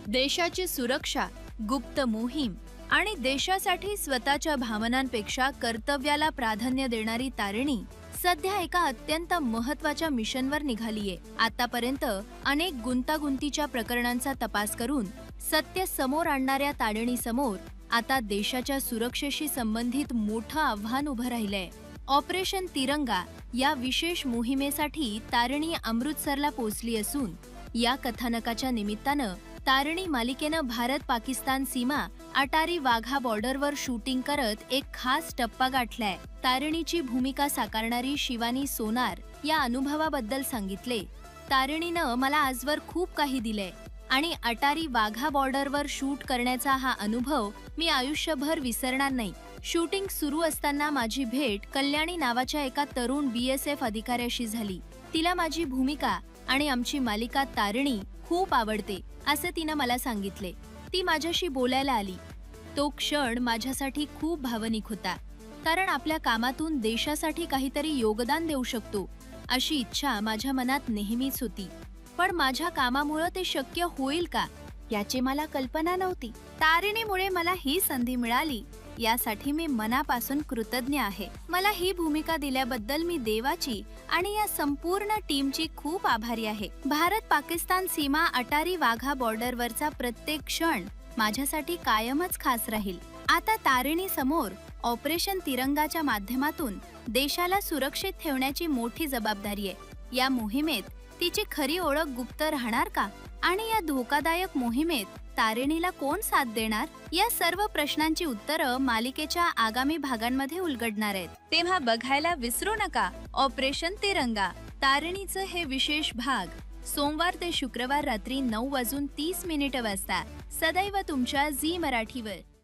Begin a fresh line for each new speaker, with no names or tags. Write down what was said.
देशाची सुरक्षा, गुप्त मोहीम आणि देशासाठी स्वतःच्या भावनांपेक्षा कर्तव्याला प्राधान्य देणारी तारिणी सध्या एका अत्यंत महत्त्वाच्या मिशनवर निघालीये. आतापर्यंत अनेक गुंतागुंतीच्या प्रकरणांचा तपास करून सत्य समोर आणणाऱ्या तारिणीसमोर आता देशाच्या सुरक्षेशी संबंधित मोठं आव्हान उभं राहिलंय. ऑपरेशन तिरंगा या विशेष मोहिमेसाठी तारिणी अमृतसरला पोहोचली असून या कथानकाच्या निमित्तानं तारिणी मालिकेनं भारत-पाकिस्तान सीमा अटारी वाघा बॉर्डरवर शूटिंग करत एक खास टप्पा गाठलाय. तारिणीची भूमिका साकारणारी शिवानी सोनार या अनुभवाबद्दल सांगितले. तारिणीनं मला आजवर खूप काही दिलंय आणि अटारी वाघा बॉर्डरवर शूट करण्याचा हा अनुभव मी आयुष्यभर विसरणार नाही. शूटिंग सुरू असताना माझी भेट कल्याणी नावाच्या एका तरुण BSF अधिकाऱ्याशी झाली. तिला माझी भूमिका आणि आमची मालिका तारिणी खूप आवडते असं तिनं मला सांगितले. ती माझ्याशी बोलायला आली. तो क्षण माझ्यासाठी खूप भावनिक होता, कारण आपल्या कामातून देशासाठी काहीतरी योगदान देऊ शकतो अशी इच्छा माझ्या मनात नेहमीच होती. पण माझ्या कामामुळे ते शक्य होईल का याची मला कल्पना नव्हती. तारिणीमुळे मला ही संधी मिळाली यासाठी मी मनापासून कृतज्ञ आहे. मला ही भूमिका दिल्याबद्दल मी देवाची आणि या संपूर्ण टीमची खूप आभारी आहे. भारत-पाकिस्तान सीमा अटारी वाघा बॉर्डरवरचा प्रत्येक क्षण माझ्यासाठी कायमच खास राहील. आता तारिणी समोर ऑपरेशन तिरंगाच्या माध्यमातून देशाला सुरक्षित ठेवण्याची मोठी जबाबदारी आहे. या मोहिमेत तिची खरी ओळख गुप्त राहणार का आणि या धोकादायक मोहिमेत तारिणीला कोण साथ देणार, या सर्व प्रश्नांची उत्तरं मालिकेच्या आगामी भागांमध्ये उलगडणार आहेत. तेव्हा बघायला विसरू नका ऑपरेशन तिरंगा, तारिणीचं हे विशेष भाग. सोमवार ते शुक्रवार रात्री 9:30 वाजता सदैव तुमच्या झी मराठीवर.